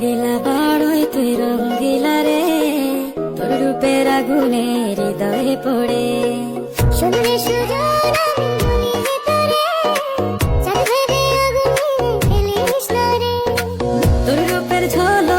দিলা বড়ই তুই রঙ্গিলা রে, তোর রূপের আগুনে হৃদয়ে পড়ে। শুনলে সুজন আমি বলি তোরে, চাঁদ ভেবে আগুনে ফেলিস না রে। তোর রূপের ঝলক